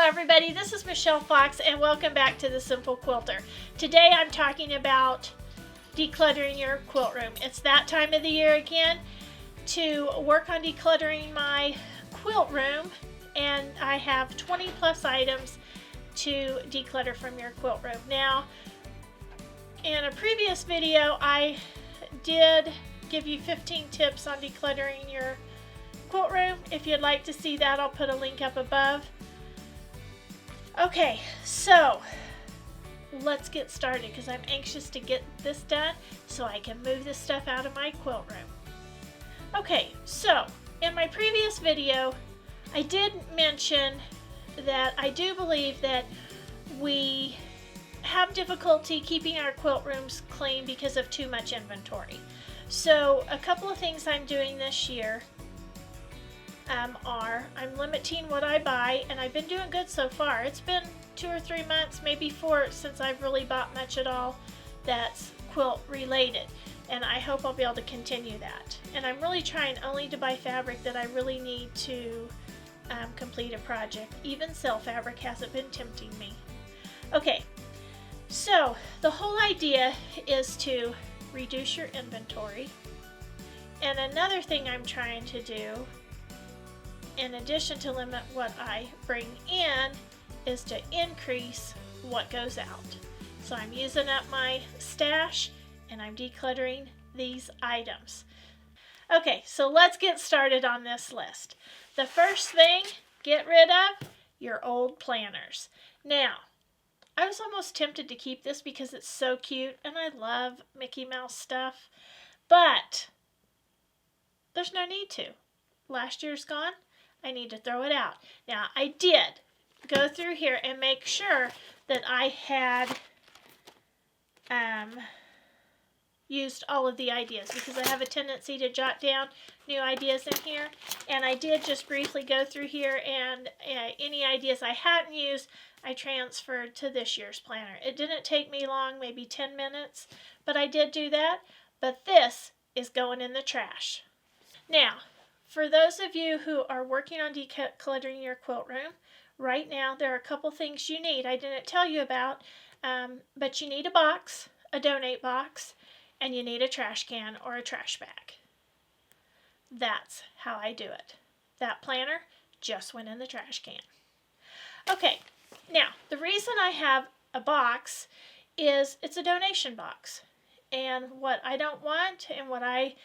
everybody, this is Michelle Fox and welcome back to The Simple Quilter. Today I'm talking about decluttering your quilt room. It's that time of the year again to work on decluttering my quilt room, and I have 20 plus items to declutter from your quilt room. Now, in a previous video I did give you 15 tips on decluttering your quilt room. If you'd like to see that, I'll put a link up above. Okay, so let's get started because I'm anxious to get this done so I can move this stuff out of my quilt room. Okay, so in my previous video I did mention that I do believe that we have difficulty keeping our quilt rooms clean because of too much inventory. So a couple of things I'm doing this year I'm limiting what I buy, and I've been doing good so far. It's been 2 or 3 months, maybe 4, since I've really bought much at all that's quilt related, and I hope I'll be able to continue that. And I'm really trying only to buy fabric that I really need to complete a project. Even sell fabric hasn't been tempting me. Okay, so the whole idea is to reduce your inventory, and another thing I'm trying to do, in addition to limit what I bring in, is to increase what goes out. So I'm using up my stash and I'm decluttering these items. Okay, so let's get started on this list. The first thing, get rid of your old planners. Now, I was almost tempted to keep this because it's so cute and I love Mickey Mouse stuff, but there's no need to. Last year's gone. I need to throw it out. Now, I did go through here and make sure that I had used all of the ideas, because I have a tendency to jot down new ideas in here, and I did just briefly go through here, and any ideas I hadn't used I transferred to this year's planner. It didn't take me long, maybe 10 minutes, but I did do that. But this is going in the trash. Now, for those of you who are working on decluttering your quilt room, right now there are a couple things you need I didn't tell you about, but you need a box, a donate box, and you need a trash can or a trash bag. That's how I do it. That planner just went in the trash can. Okay, now the reason I have a box is it's a donation box, and what I don't want and what I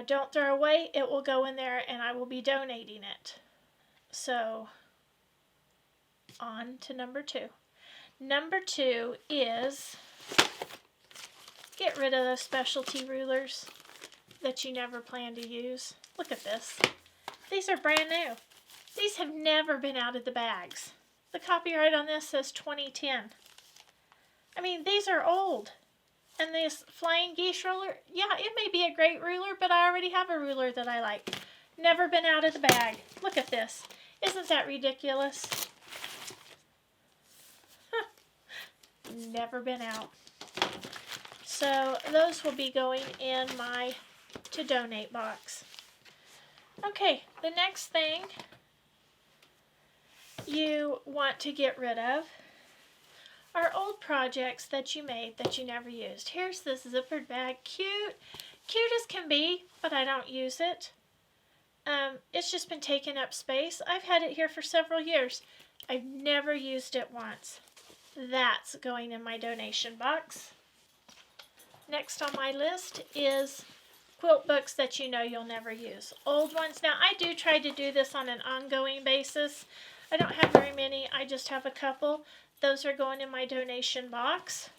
don't throw away, it will go in there and I will be donating it. So on to number 2. Number 2 is get rid of those specialty rulers that you never plan to use. Look at this. These are brand new. These have never been out of the bags. The copyright on this says 2010. I mean, these are old. And this flying geese ruler, yeah, it may be a great ruler, but I already have a ruler that I like. Never been out of the bag. Look at this. Isn't that ridiculous? Huh. Never been out. So those will be going in my to donate box. Okay, the next thing you want to get rid of are old projects that you made that you never used. Here's this zippered bag. Cute. Cute as can be, but I don't use it. It's just been taking up space. I've had it here for several years. I've never used it once. That's going in my donation box. Next on my list is quilt books that you know you'll never use. Old ones. Now, I do try to do this on an ongoing basis. I don't have very many. I just have a couple. Those are going in my donation box.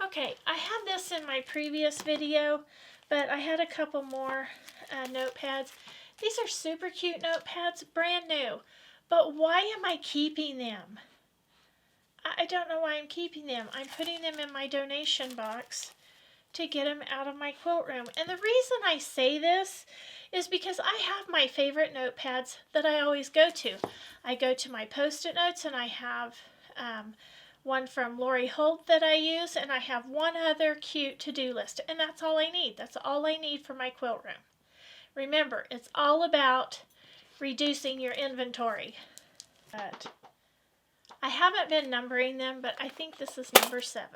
Okay, I had this in my previous video, but I had a couple more notepads. These are super cute notepads, brand new. But why am I keeping them? I don't know why I'm keeping them. I'm putting them in my donation box to get them out of my quilt room. And the reason I say this is because I have my favorite notepads that I always go to. I go to my Post-it notes, and I have one from Lori Holt that I use, and I have one other cute to-do list, and that's all I need. That's all I need for my quilt room. Remember, it's all about reducing your inventory. But haven't been numbering them, but I think this is number 7.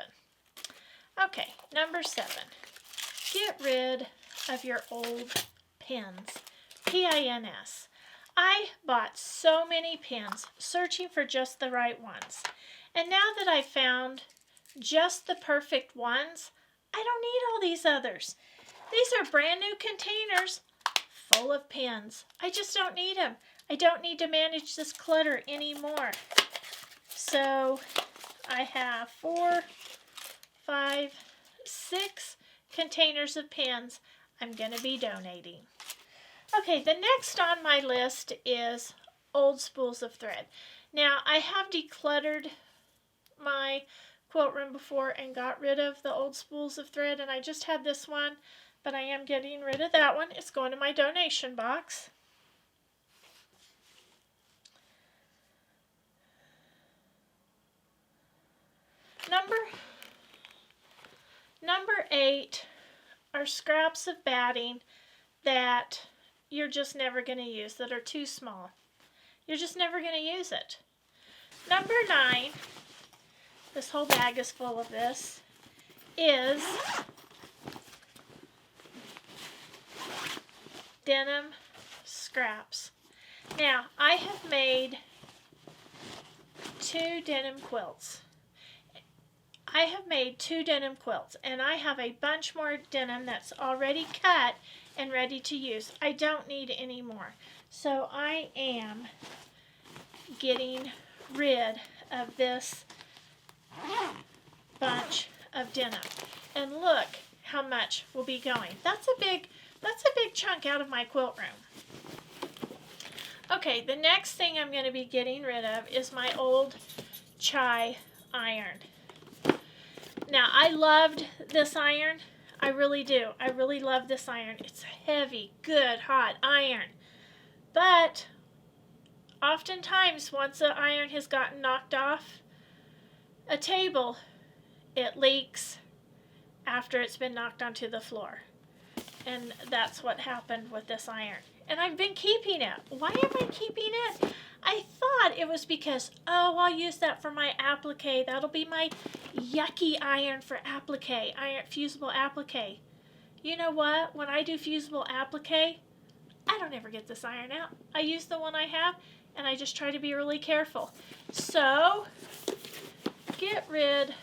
Okay, number 7. Get rid of your old pins. P-I-N-S. I bought so many pins searching for just the right ones. And now that I've found just the perfect ones, I don't need all these others. These are brand new containers full of pins. I just don't need them. I don't need to manage this clutter anymore. So I have 4, 5, 6 containers of pins I'm going to be donating. Okay, the next on my list is old spools of thread. Now, I have decluttered my quilt room before and got rid of the old spools of thread, and I just had this one, but I am getting rid of that one. It's going to my donation box. Number 8 are scraps of batting that you're just never going to use, that are too small. You're just never going to use it. Number 9, this whole bag is full of this, is denim scraps. Now, I have made 2 denim quilts. I have made 2 denim quilts, and I have a bunch more denim that's already cut and ready to use. I don't need any more. So I am getting rid of this bunch of denim. And look how much will be going. That's a big chunk out of my quilt room. Okay, the next thing I'm going to be getting rid of is my old chai iron. Now, I loved this iron. I really do. I really love this iron. It's heavy, good, hot iron. But oftentimes, once the iron has gotten knocked off a table, it leaks after it's been knocked onto the floor. And that's what happened with this iron. And I've been keeping it. Why am I keeping it? I thought it was because, oh, I'll use that for my applique. That'll be my yucky iron for applique, fusible applique. You know what? When I do fusible applique, I don't ever get this iron out. I use the one I have, and I just try to be really careful. So, get rid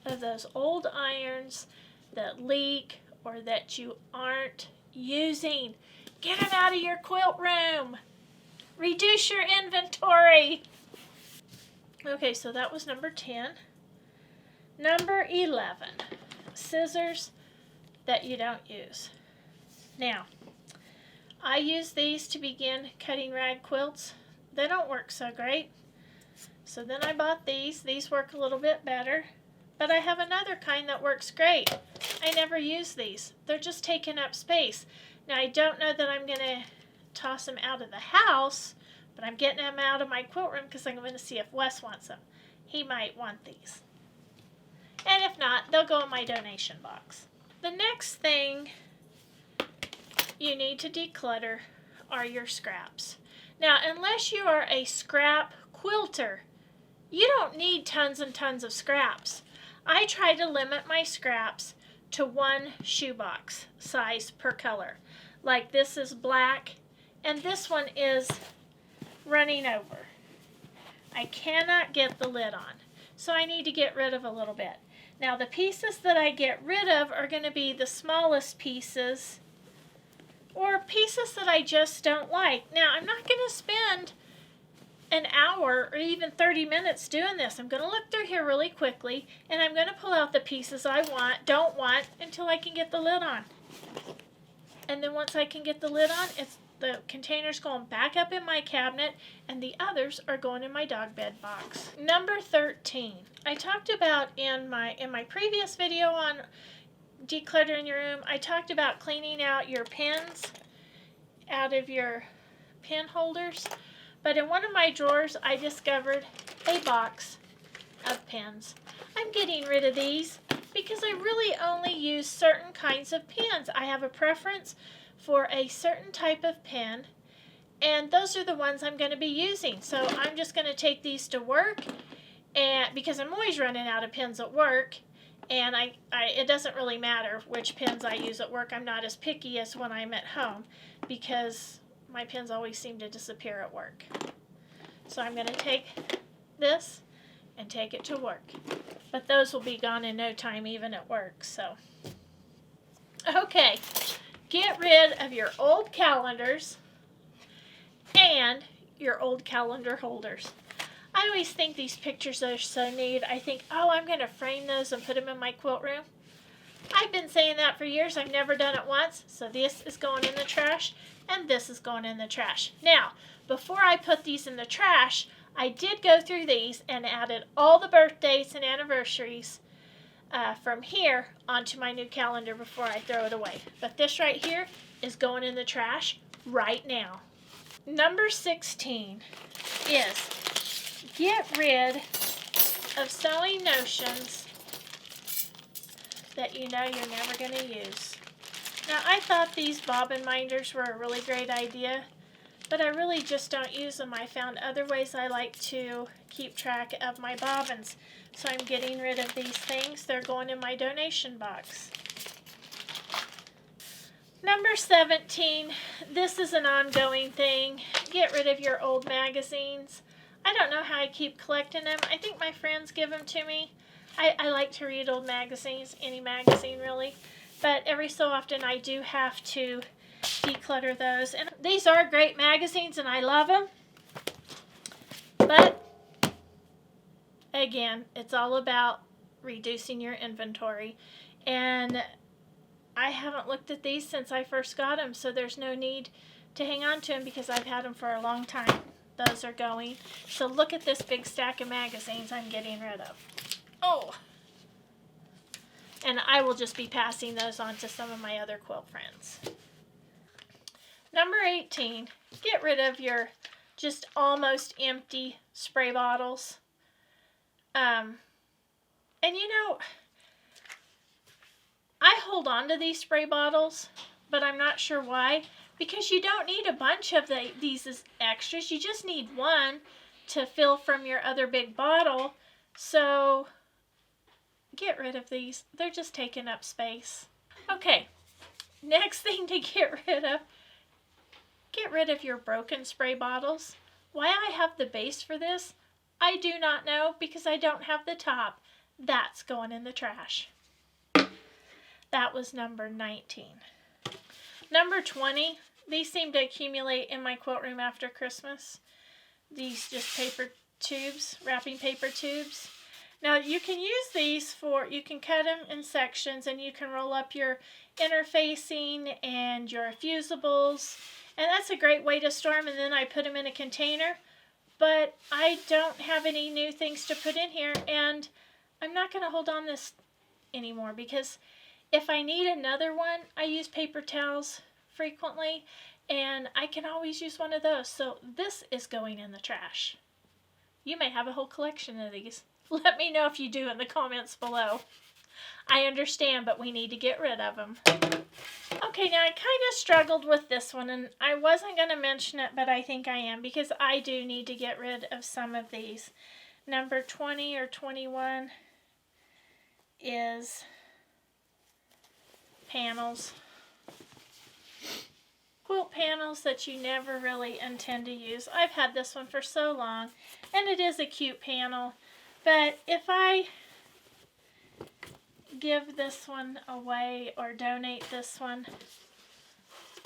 of those old irons that leak or that you aren't using. Get them out of your quilt room. Reduce your inventory. Okay, so that was number 10. Number 11, scissors that you don't use. Now, I use these to begin cutting rag quilts. They don't work so great. So then I bought these. These work a little bit better. But I have another kind that works great. I never use these. They're just taking up space. Now, I don't know that I'm going to toss them out of the house, but I'm getting them out of my quilt room because I'm going to see if Wes wants them. He might want these. And if not, they'll go in my donation box. The next thing you need to declutter are your scraps. Now, unless you are a scrap quilter, you don't need tons and tons of scraps. I try to limit my scraps to 1 shoebox size per color. Like this is black, and this one is running over. I cannot get the lid on, so I need to get rid of a little bit. Now, the pieces that I get rid of are going to be the smallest pieces, or pieces that I just don't like. Now, I'm not going to spend an hour or even 30 minutes doing this. I'm going to look through here really quickly, and I'm going to pull out the pieces I don't want, until I can get the lid on. And then once I can get the lid on, the container's going back up in my cabinet, and the others are going in my dog bed box. Number 13. I talked about in my previous video on decluttering your room, I talked about cleaning out your pins out of your pin holders. But in one of my drawers, I discovered a box of pins. I'm getting rid of these because I really only use certain kinds of pins. I have a preference for a certain type of pin, and those are the ones I'm going to be using. So I'm just going to take these to work, and because I'm always running out of pins at work, and it doesn't really matter which pins I use at work. I'm not as picky as when I'm at home because my pins always seem to disappear at work. So I'm going to take this and take it to work. But those will be gone in no time even at work. So, okay, get rid of your old calendars and your old calendar holders. I always think these pictures are so neat. I think, oh, I'm going to frame those and put them in my quilt room. I've been saying that for years. I've never done it once. So this is going in the trash and this is going in the trash. Now, before I put these in the trash, I did go through these and added all the birthdays and anniversaries from here onto my new calendar before I throw it away. But this right here is going in the trash right now. Number 16 is get rid of sewing notions that you know you're never going to use. Now, I thought these bobbin minders were a really great idea, but I really just don't use them. I found other ways I like to keep track of my bobbins. So I'm getting rid of these things. They're going in my donation box. Number 17, this is an ongoing thing. Get rid of your old magazines. I don't know how I keep collecting them. I think my friends give them to me. I like to read old magazines, any magazine really. But every so often I do have to declutter those. And these are great magazines and I love them. But again, it's all about reducing your inventory. And I haven't looked at these since I first got them, so there's no need to hang on to them because I've had them for a long time. Those are going. So look at this big stack of magazines I'm getting rid of. Oh! And I will just be passing those on to some of my other quilt friends. Number 18, get rid of your just almost empty spray bottles. And you know, I hold on to these spray bottles, but I'm not sure why. Because you don't need a bunch of these as extras. You just need one to fill from your other big bottle. So get rid of these. They're just taking up space. Okay, next thing to get rid of your broken spray bottles. Why I have the base for this, I do not know because I don't have the top. That's going in the trash. That was number 19. Number 20, these seem to accumulate in my quilt room after Christmas. These just paper tubes, wrapping paper tubes. Now you can use these for, you can cut them in sections and you can roll up your interfacing and your fusibles. And that's a great way to store them, and then I put them in a container. But I don't have any new things to put in here, and I'm not going to hold on this anymore because if I need another one, I use paper towels frequently, and I can always use one of those. So this is going in the trash. You may have a whole collection of these. Let me know if you do in the comments below. I understand, but we need to get rid of them. Okay, now I kind of struggled with this one, and I wasn't going to mention it, but I think I am, because I do need to get rid of some of these. Number 20 or 21 is panels. Quilt panels that you never really intend to use. I've had this one for so long, and it is a cute panel, but if I give this one away or donate this one,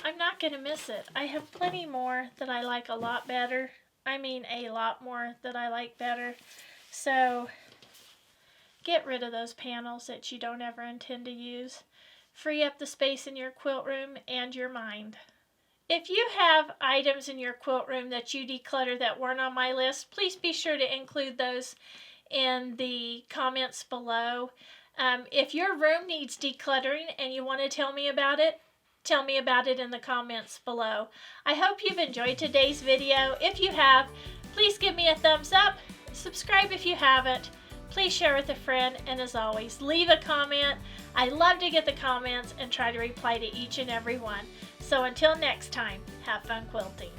I'm not going to miss it. I have plenty more that I like a lot better. I mean a lot more that I like better. So get rid of those panels that you don't ever intend to use. Free up the space in your quilt room and your mind. If you have items in your quilt room that you declutter that weren't on my list, please be sure to include those in the comments below. If your room needs decluttering and you want to tell me about it in the comments below. I hope you've enjoyed today's video. If you have, please give me a thumbs up. Subscribe if you haven't. Please share with a friend, and as always, leave a comment. I love to get the comments and try to reply to each and every one. So until next time, have fun quilting.